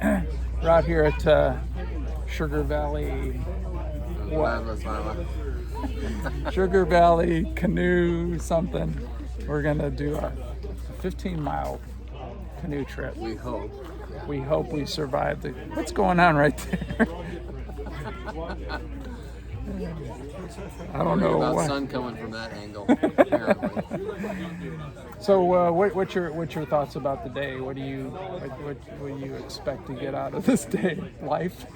We're out here at Sugar Valley. Sugar Valley canoe something. We're gonna do a 15-mile canoe trip. We hope. We hope we survive the. What's going on right there? I don't know About what. sun coming from that angle. Apparently. So, what's your thoughts about the day? What do you expect to get out of this day? Life,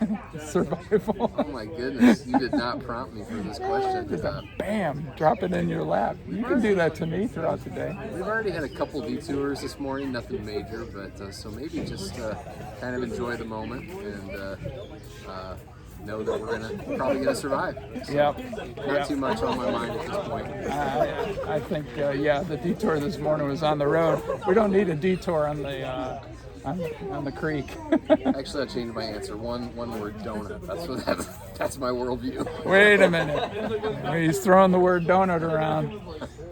survival. Oh my goodness! You did not prompt me for this question. Just bam, drop it in your lap. You can do that to me throughout the day. We've already had a couple detours this morning, nothing major, but so maybe just kind of enjoy the moment and know that we're probably gonna survive. So not too much on my mind at this point. I think the detour this morning was on the road. We don't need a detour on the creek. Actually, I changed my answer. One word: donut. That's my worldview. Wait a minute. He's throwing the word donut around.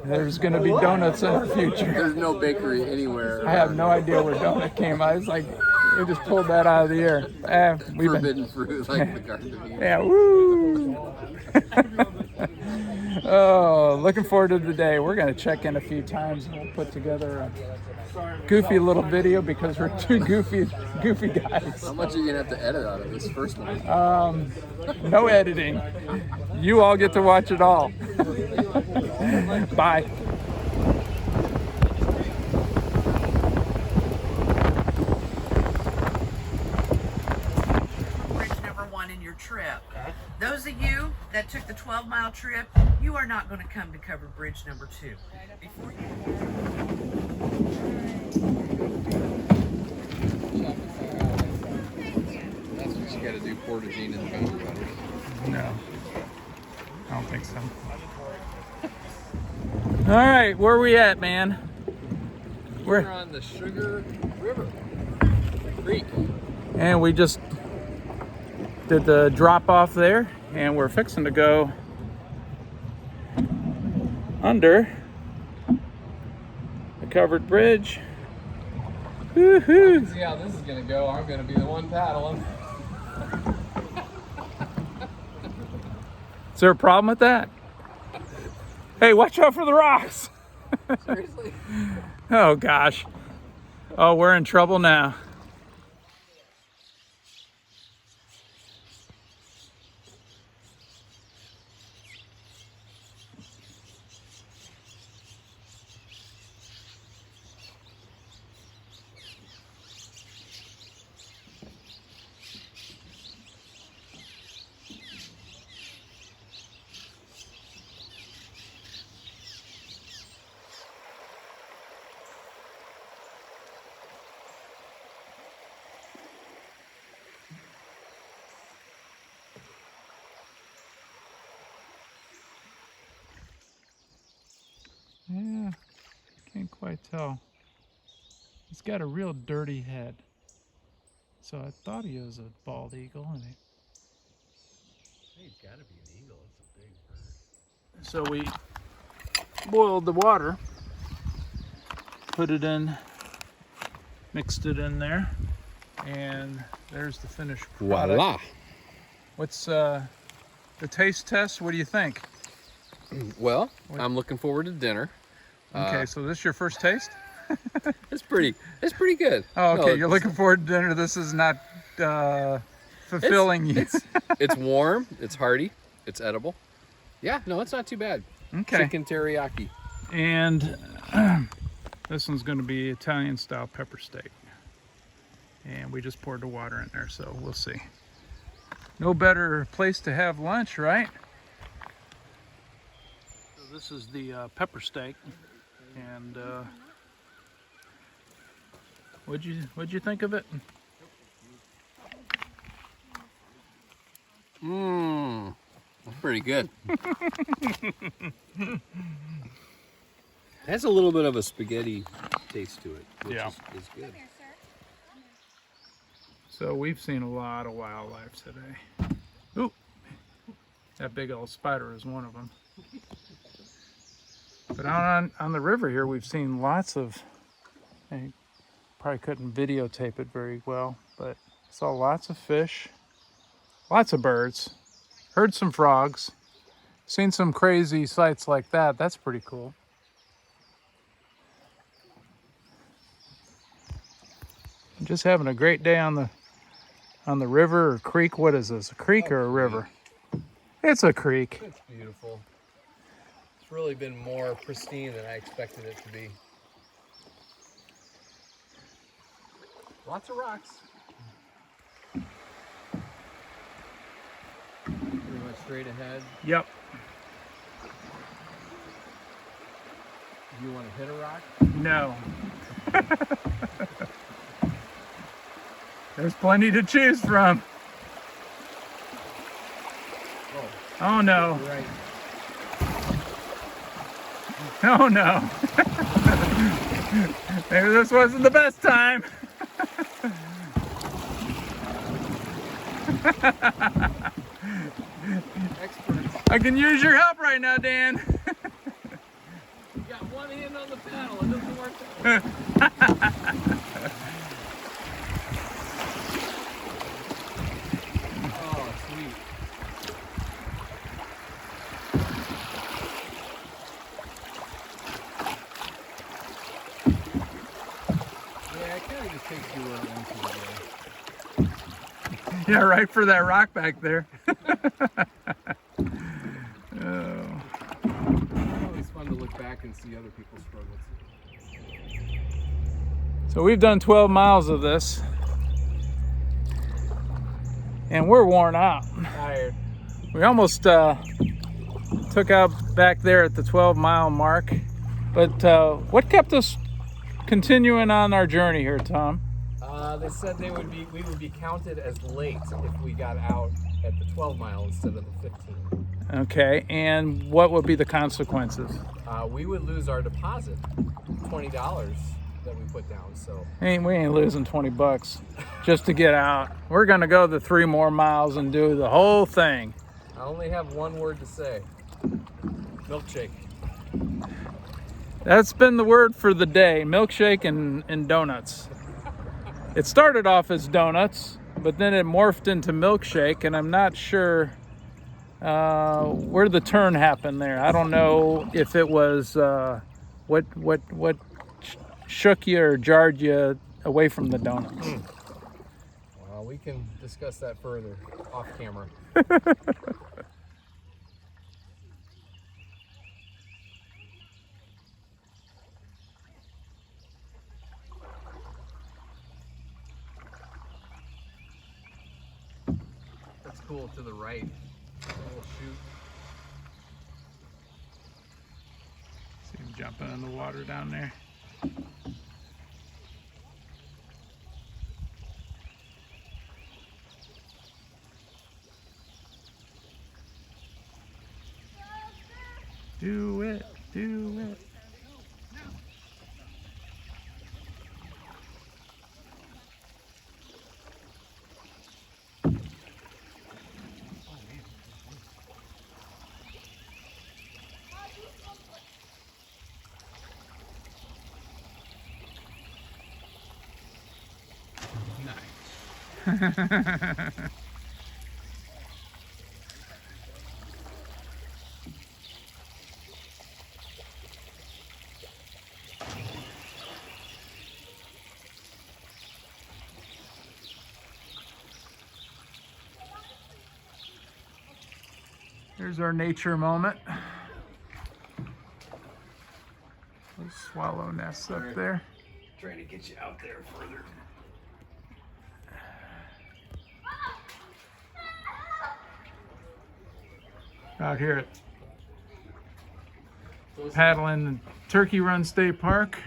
There's going to be donuts in the future. There's no bakery anywhere. I have no idea where donut came. I was like, we just pulled that out of the air. Forbidden fruit, like the Garden of Eden. Yeah, woo! Oh, looking forward to the day. We're going to check in a few times and we'll put together a goofy little video because we're two goofy guys. How much are you going to have to edit out of this first one? No editing. You all get to watch it all. Bye. In your trip. Those of you that took the 12-mile trip, you are not going to come to cover bridge number 2. Before That's what you got to do, portaging in the boundary waters. No, I don't think so. All right, where are we at, man? We're on the Sugar River Creek. And we just did the drop off there, and we're fixing to go under the covered bridge. Woohoo! See how this is gonna go. I'm gonna be the one paddling. Is there a problem with that? Hey, watch out for the rocks! Seriously? Oh gosh. Oh, we're in trouble now. Yeah, can't quite tell. He's got a real dirty head. So I thought he was a bald eagle. And He's got to be an eagle. It's a big bird. so we boiled the water, put it in, mixed it in there, and there's the finished product. Voila! What's the taste test? What do you think? Well, I'm looking forward to dinner. Okay, so this is your first taste? It's pretty good. Oh, okay. No, You're looking forward to dinner. This is not fulfilling you. It's warm. It's hearty. It's edible. Yeah, no, it's not too bad. Okay. Chicken teriyaki. And this one's going to be Italian style pepper steak. And we just poured the water in there, so we'll see. No better place to have lunch, right? So this is the pepper steak. And what'd you think of it? Mmm, that's pretty good. It has a little bit of a spaghetti taste to it, which is good. So we've seen a lot of wildlife today. Ooh, that big old spider is one of them. But out on the river here, we've seen lots of, I probably couldn't videotape it very well, but Saw lots of fish, lots of birds, heard some frogs, seen some crazy sights like that. That's pretty cool. Just having a great day on the river or creek. What is this? A creek or a river? It's a creek. It's beautiful. It's really been more pristine than I expected it to be. Lots of rocks. Pretty much straight ahead. Yep. Do you want to hit a rock? No. There's plenty to choose from. Oh no. Right. Oh no. Maybe this wasn't the best time. Experts. I can use your help right now, Dan. You got one hand on the paddle. It doesn't work that way. Oh, sweet. Yeah, it kind of just takes you into the day. Yeah, right for that rock back there. Oh. It's always fun to look back and see other people's struggles. So we've done 12 miles of this, and we're worn out. Tired. We almost took out back there at the 12-mile mark, but what kept us continuing on our journey here, Tom? They said we would be counted as late if we got out at the 12 mile instead of the 15. Okay, and what would be the consequences? We would lose our deposit, $20 that we put down. So We ain't losing 20 bucks just to get out. We're gonna go the 3 more miles and do the whole thing. I only have one word to say: milkshake. That's been the word for the day: milkshake and donuts. It started off as donuts, but then it morphed into milkshake, and I'm not sure where the turn happened there. I don't know if it was what shook you or jarred you away from the donuts. Well, we can discuss that further off camera. That's cool to the right. Little chute. See him jumping in the water down there. Do it, do it. Nice. There's our nature moment. Those swallow nests up there. Trying to get you out there further. Out here at paddling Turkey Run State Park.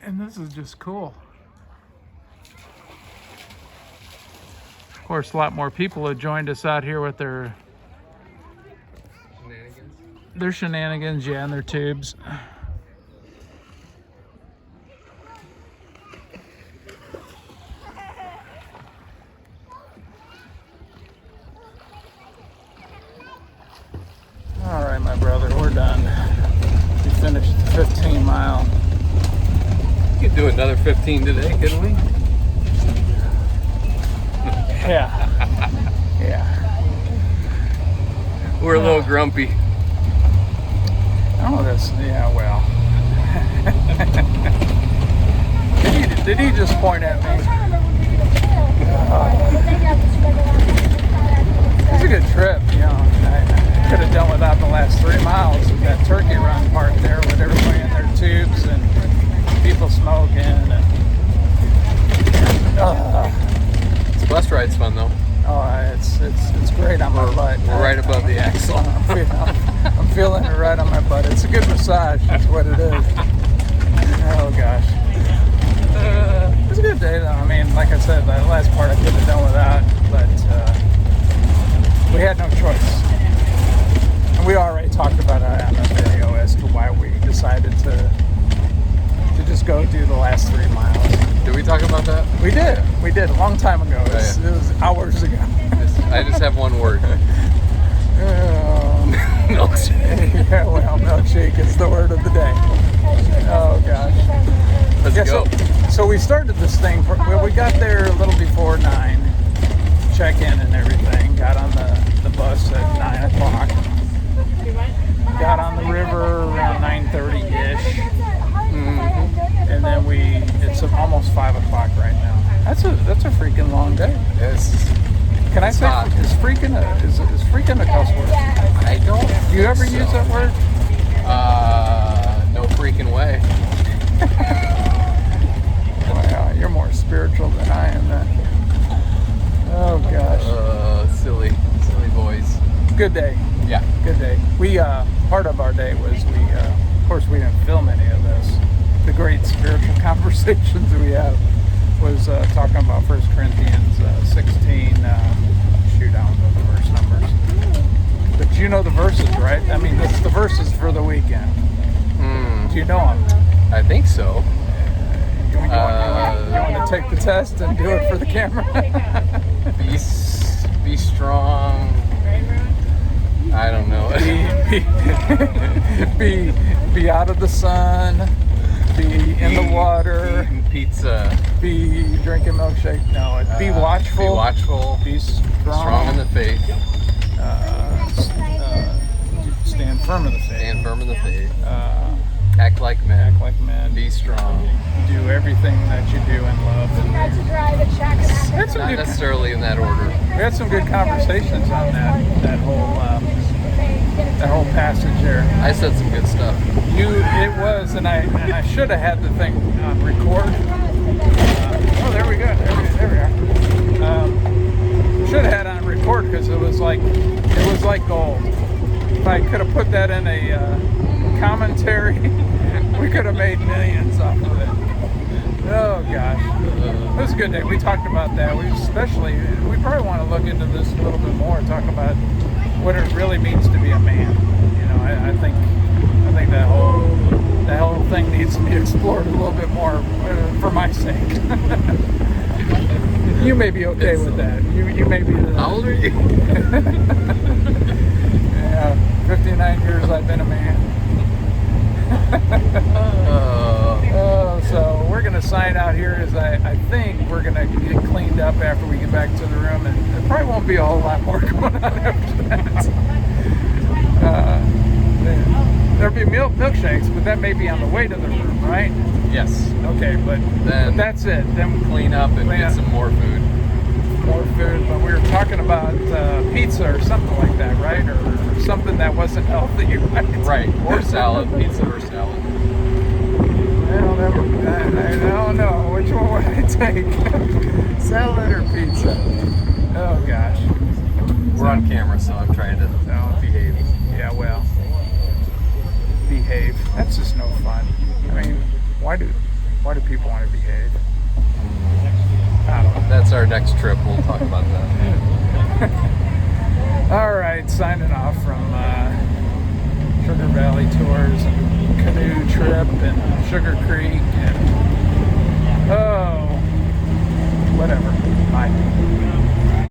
And this is just cool. Of course, a lot more people have joined us out here with their shenanigans, yeah, and their tubes. All right, my brother, we're done. We finished the 15 mile. We could do another 15 today, couldn't we? Yeah. Yeah. We're a little grumpy. Oh, this. Yeah, well. did he just point at me? It's a good trip, you know. I could have done without the last 3 miles of that turkey run part there with everybody in their tubes and people smoking. And, This bus ride's fun though. oh, it's great on my butt. We're right above the axle. I'm feeling it right on my butt. It's a good massage. That's what it is. Oh gosh. It's a good day though. I mean, like I said, the last part I could have done without, but we had no choice. And we already talked about it on the video as to why we decided to just go do the last 3 miles. Did we talk about that? We did a long time ago. It was hours ago. I just have one word. Milkshake. Yeah, well, milkshake is the word of the day. Oh gosh. Let's go. So we started this thing. We got there a little before 9. Check-in and everything. Got on the bus at 9 o'clock. Got on the river around 9:30-ish. And then it's almost 5 o'clock right now. That's a freaking long day. Yes. Can I say hot. is freaking a cuss word? I don't. Do you ever use that word? No freaking way. Wow, you're more spiritual than I am then. Oh gosh. Silly boys. Good day. Yeah. Good day. We part of our day was of course we didn't film any of this. The great spiritual conversations we have was talking about 1 Corinthians 16. Shoot, I don't know the verse numbers. But you know the verses, right? I mean, it's the verses for the weekend. Do you know them? I think so. You want to take the test and do it for the camera? Be strong. I don't know. be out of the sun. Be in the water. Eating pizza. Be drinking milkshake. No, be watchful. Be watchful. Be strong in the faith. Stand firm in the faith. Stand firm in the faith. Act like men. Act like men. Be strong. Do everything that you do in love. That's Not necessarily in that order. We had some good conversations on that whole passage there. I said some good stuff. It was, and I should have had the thing on record. Oh, there we go. There we are. Should have had it on record because it was like gold. If I could have put that in a commentary, we could have made millions off of it. Oh gosh, it was a good day. We talked about that. We probably want to look into this a little bit more. Talk about what it really means to be a man. You know, I think that whole thing needs to be explored a little bit more for my sake. You may be okay with that. You may be. How old are you? Yeah, 59 years I've been a man. So we're gonna sign out here as I think we're gonna get cleaned up after we get back to the room, and there probably won't be a whole lot more going on after that. There'll be milkshakes, but that may be on the way to the room, right? Yes. Okay, but that's it. Then clean up and get some more food. More food, but we were talking about pizza or something like that, right? Or something that wasn't healthy, right? Right. Or salad. Pizza or salad. I don't know. Which one would I take? Salad or pizza? Oh gosh. We're on camera, so I'm trying to behave. Yeah, well. Behave. That's just no fun. I mean, why do people want to behave? I don't know. That's our next trip. We'll talk about that.